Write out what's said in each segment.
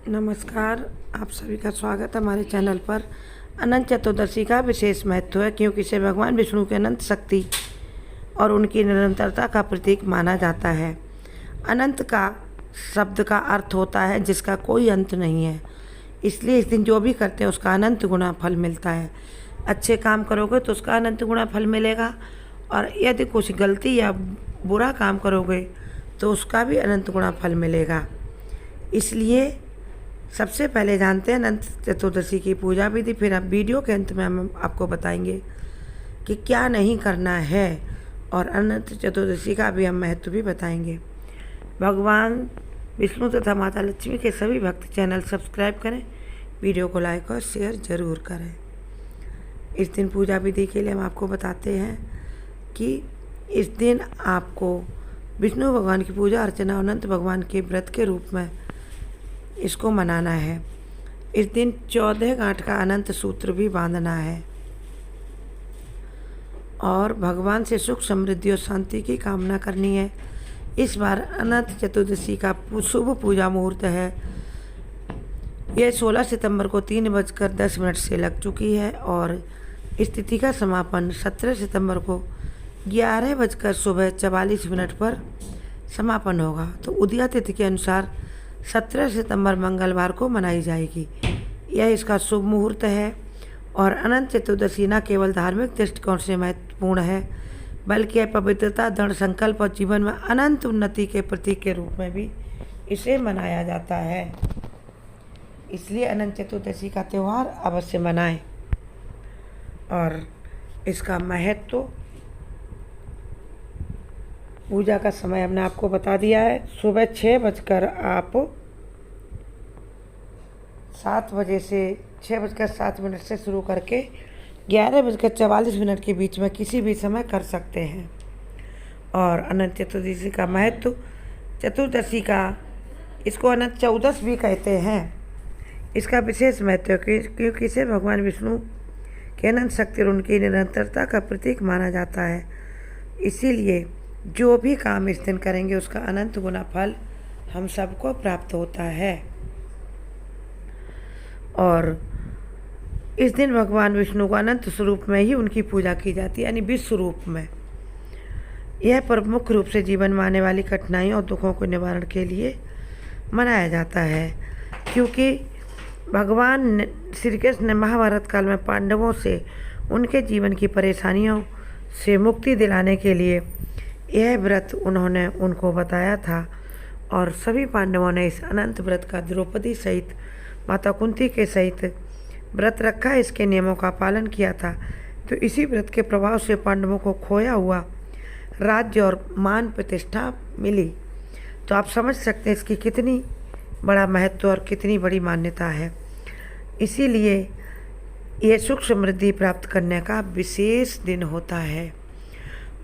नमस्कार, आप सभी का स्वागत है हमारे चैनल पर। अनंत चतुर्दशी का विशेष महत्व है क्योंकि इसे भगवान विष्णु की अनंत शक्ति और उनकी निरंतरता का प्रतीक माना जाता है। अनंत का शब्द का अर्थ होता है जिसका कोई अंत नहीं है, इसलिए इस दिन जो भी करते हैं उसका अनंत गुना फल मिलता है। अच्छे काम करोगे तो उसका अनंत गुना फल मिलेगा, और यदि कुछ गलती या बुरा काम करोगे तो उसका भी अनंत गुना फल मिलेगा। इसलिए सबसे पहले जानते हैं अनंत चतुर्दशी की पूजा विधि, फिर अब वीडियो के अंत में हम आपको बताएंगे कि क्या नहीं करना है, और अनंत चतुर्दशी का भी हम महत्व भी बताएंगे। भगवान विष्णु तथा माता लक्ष्मी के सभी भक्त चैनल सब्सक्राइब करें, वीडियो को लाइक और शेयर ज़रूर करें। इस दिन पूजा विधि के लिए हम आपको बताते हैं कि इस दिन आपको विष्णु भगवान की पूजा अर्चना अनंत भगवान के व्रत के रूप में इसको मनाना है। इस दिन 14 गांठ का अनंत सूत्र भी बांधना है और भगवान से सुख समृद्धि और शांति की कामना करनी है। इस बार अनंत चतुर्दशी का शुभ पूजा मुहूर्त है। यह 16 सितंबर को 3:10 से लग चुकी है और इस तिथि का समापन 17 सितंबर को 11:44 पर समापन होगा। तो उदया तिथि के अनुसार 17 सितंबर मंगलवार को मनाई जाएगी। यह इसका शुभ मुहूर्त है और अनंत चतुर्दशी न केवल धार्मिक दृष्टिकोण से महत्वपूर्ण है, बल्कि यह पवित्रता, दृढ़ संकल्प और जीवन में अनंत उन्नति के प्रतीक के रूप में भी इसे मनाया जाता है। इसलिए अनंत चतुर्दशी का त्यौहार अवश्य मनाएं। और इसका महत्व, पूजा का समय हमने आपको बता दिया है। सुबह 6:07 से शुरू करके 11:44 के बीच में किसी भी समय कर सकते हैं। और अनंत चतुर्दशी का महत्व, चतुर्दशी का इसको अनंत चौदस भी कहते हैं। इसका विशेष महत्व क्योंकि इसे भगवान विष्णु की अनंत शक्ति और उनकी निरंतरता का प्रतीक माना जाता है। इसीलिए जो भी काम इस दिन करेंगे उसका अनंत गुना फल हम सबको प्राप्त होता है। और इस दिन भगवान विष्णु को अनंत स्वरूप में ही उनकी पूजा की जाती है, यानी विश्व रूप में। यह पर्व मुख्य रूप से जीवन में आने वाली कठिनाइयों और दुखों के निवारण के लिए मनाया जाता है, क्योंकि भगवान श्री कृष्ण ने महाभारत काल में पांडवों से उनके जीवन की परेशानियों से मुक्ति दिलाने के लिए यह व्रत उन्होंने उनको बताया था, और सभी पांडवों ने इस अनंत व्रत का द्रौपदी सहित, माता कुंती के सहित व्रत रखा, इसके नियमों का पालन किया था। तो इसी व्रत के प्रभाव से पांडवों को खोया हुआ राज्य और मान प्रतिष्ठा मिली। तो आप समझ सकते हैं इसकी कितनी बड़ा महत्व और कितनी बड़ी मान्यता है। इसीलिए ये सुख समृद्धि प्राप्त करने का विशेष दिन होता है।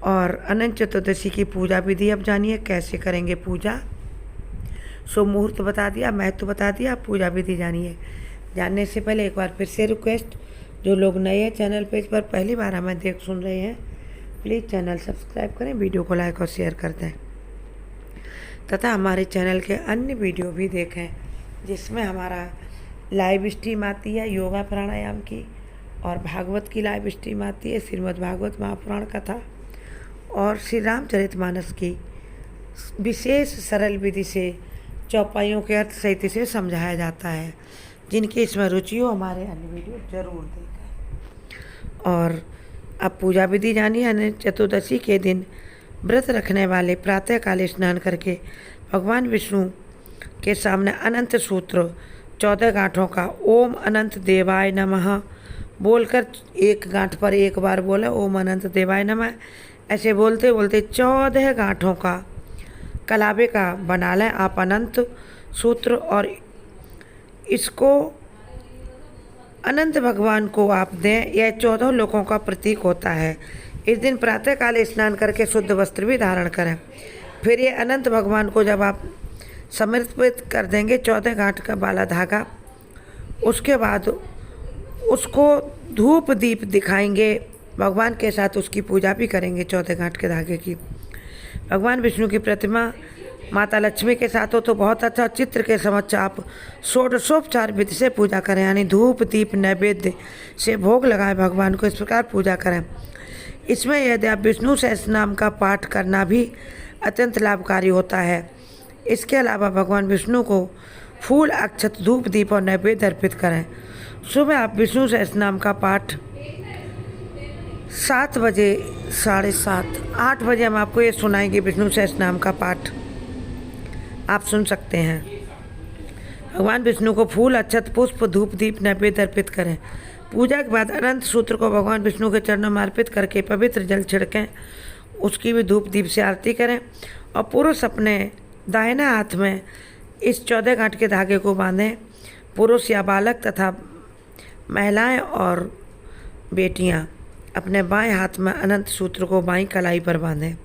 और अनंत चतुर्दशी की पूजा विधि अब जानिए कैसे करेंगे पूजा। शुभ मुहूर्त बता दिया, महत्व बता दिया, पूजा विधि जानिए। जानने से पहले एक बार फिर से रिक्वेस्ट, जो लोग नए हैं चैनल पेज पर पहली बार हमें सुन रहे हैं, प्लीज़ चैनल सब्सक्राइब करें, वीडियो को लाइक और शेयर कर दें, तथा हमारे चैनल के अन्य वीडियो भी देखें जिसमें हमारा लाइव स्ट्रीम आती है योगा प्राणायाम की, और भागवत की लाइव स्ट्रीम आती है, श्रीमद् भागवत महापुराण कथा और श्री रामचरितमानस की विशेष सरल विधि से चौपाइयों के अर्थ सहित इसे समझाया जाता है। जिनकी इसमें रुचि हो हमारे अन्य वीडियो जरूर देखें। और अब पूजा विधि जानिए। अनंत चतुर्दशी के दिन व्रत रखने वाले प्रातःकाल स्नान करके भगवान विष्णु के सामने अनंत सूत्र 14 गांठों का ओम अनंत देवाय नमः बोलकर, एक गांठ पर एक बार बोले ओम अनंत देवाय नमः, ऐसे बोलते बोलते 14 गांठों का कलावे का बना लें आप अनंत सूत्र, और इसको अनंत भगवान को आप दें। यह 14 लोकों का प्रतीक होता है। इस दिन प्रातःकाल स्नान करके शुद्ध वस्त्र भी धारण करें। फिर ये अनंत भगवान को जब आप समर्पित कर देंगे 14 गांठ का बाला धागा, उसके बाद उसको धूप दीप दिखाएंगे, भगवान के साथ उसकी पूजा भी करेंगे 14 गांठ के धागे की। भगवान विष्णु की प्रतिमा माता लक्ष्मी के साथ हो तो बहुत अच्छा। चित्र के समक्ष आप षोडशोपचार विधि से पूजा करें, यानी धूप दीप नैवेद्य से भोग लगाएं, भगवान को इस प्रकार पूजा करें। इसमें यदि आप विष्णु सहस्त्र नाम का पाठ करना भी अत्यंत लाभकारी होता है। इसके अलावा भगवान विष्णु को फूल अक्षत धूप दीप और नैवेद्य अर्पित करें। सुबह आप विष्णु सहस्त्र नाम का पाठ 7 बजे, 7:30, 8 बजे हम आपको ये सुनाएंगे। विष्णु सहस्त्र नाम का पाठ आप सुन सकते हैं। भगवान विष्णु को फूल अक्षत पुष्प धूप दीप नैवेद्य अर्पित करें। पूजा के बाद अनंत सूत्र को भगवान विष्णु के चरणों में अर्पित करके पवित्र जल छिड़कें, उसकी भी धूप दीप से आरती करें। और पुरुष अपने दाहिने हाथ में इस 14 गांठ के धागे को बांधें। पुरुष या बालक तथा महिलाएं और बेटियां अपने बाएं हाथ में अनंत सूत्र को बाईं कलाई पर बांधें।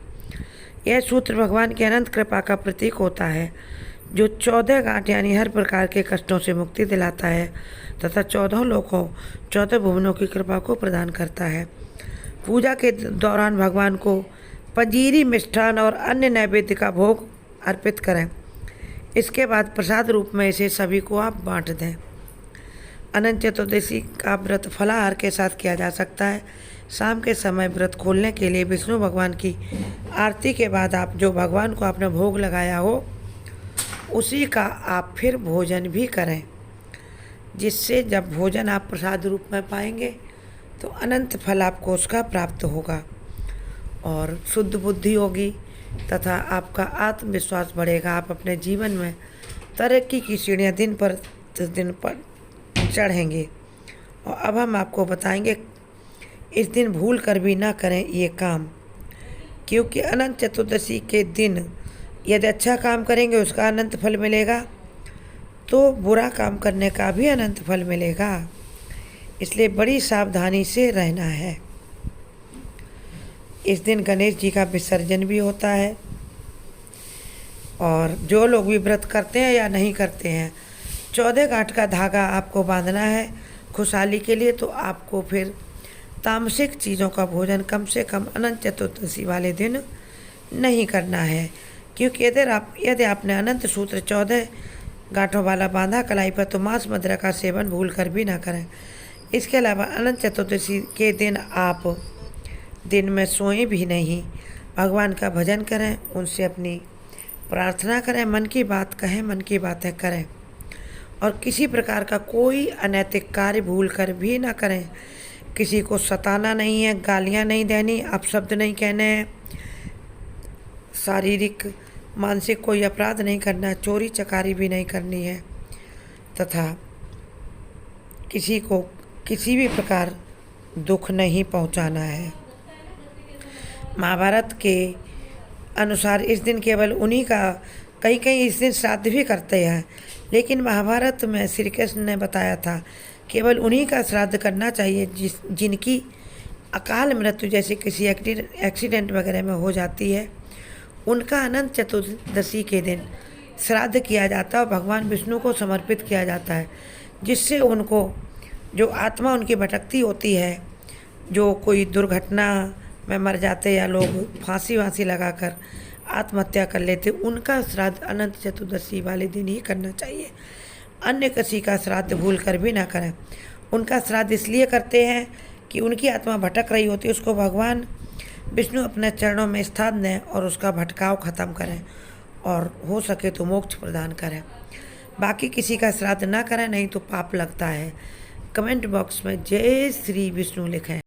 यह सूत्र भगवान की अनंत कृपा का प्रतीक होता है, जो 14 गांठ यानी हर प्रकार के कष्टों से मुक्ति दिलाता है तथा 14 लोकों 14 भुवनों की कृपा को प्रदान करता है। पूजा के दौरान भगवान को पंजीरी, मिष्ठान और अन्य नैवेद्य का भोग अर्पित करें। इसके बाद प्रसाद रूप में इसे सभी को आप बांट दें। अनंत चतुर्दशी का व्रत फलाहार के साथ किया जा सकता है। शाम के समय व्रत खोलने के लिए विष्णु भगवान की आरती के बाद आप जो भगवान को आपने भोग लगाया हो उसी का आप फिर भोजन भी करें, जिससे जब भोजन आप प्रसाद रूप में पाएंगे तो अनंत फल आपको उसका प्राप्त होगा और शुद्ध बुद्धि होगी तथा आपका आत्मविश्वास बढ़ेगा। आप अपने जीवन में तरक्की की सीढ़ियाँ दिन पर चढ़ेंगे। और अब हम आपको बताएंगे, इस दिन भूल कर भी ना करें ये काम, क्योंकि अनंत चतुर्दशी के दिन यदि अच्छा काम करेंगे उसका अनंत फल मिलेगा, तो बुरा काम करने का भी अनंत फल मिलेगा। इसलिए बड़ी सावधानी से रहना है। इस दिन गणेश जी का विसर्जन भी होता है। और जो लोग भी व्रत करते हैं या नहीं करते हैं, 14 गांठ का धागा आपको बांधना है खुशहाली के लिए। तो आपको फिर तामसिक चीज़ों का भोजन कम से कम अनंत चतुर्दशी वाले दिन नहीं करना है, क्योंकि यदि आपने अनंत सूत्र 14 गांठों वाला बांधा कलाई पर, तो मांस मदिरा का सेवन भूल कर भी ना करें। इसके अलावा अनंत चतुर्दशी के दिन आप दिन में सोएं भी नहीं, भगवान का भजन करें, उनसे अपनी प्रार्थना करें, मन की बात कहें, मन की बातें करें और किसी प्रकार का कोई अनैतिक कार्य भूल कर भी ना करें। किसी को सताना नहीं है, गालियाँ नहीं देनी, अपशब्द नहीं कहने हैं, शारीरिक मानसिक कोई अपराध नहीं करना, चोरी चकारी भी नहीं करनी है तथा किसी को किसी भी प्रकार दुख नहीं पहुंचाना है। महाभारत के अनुसार इस दिन केवल उन्हीं का, कहीं इस दिन श्राद्ध भी करते हैं, लेकिन महाभारत में श्री कृष्ण ने बताया था केवल उन्हीं का श्राद्ध करना चाहिए जिनकी अकाल मृत्यु जैसे किसी एक्सीडेंट वगैरह में हो जाती है। उनका अनंत चतुर्दशी के दिन श्राद्ध किया जाता है और भगवान विष्णु को समर्पित किया जाता है, जिससे उनको जो आत्मा उनकी भटकती होती है, जो कोई दुर्घटना में मर जाते या लोग फांसी लगाकर आत्महत्या कर लेते, उनका श्राद्ध अनंत चतुर्दशी वाले दिन ही करना चाहिए। अन्य किसी का श्राद्ध भूल कर भी ना करें। उनका श्राद्ध इसलिए करते हैं कि उनकी आत्मा भटक रही होती है, उसको भगवान विष्णु अपने चरणों में स्थान दें और उसका भटकाव खत्म करें और हो सके तो मोक्ष प्रदान करें। बाकी किसी का श्राद्ध ना करें, नहीं तो पाप लगता है। कमेंट बॉक्स में जय श्री विष्णु लिखें।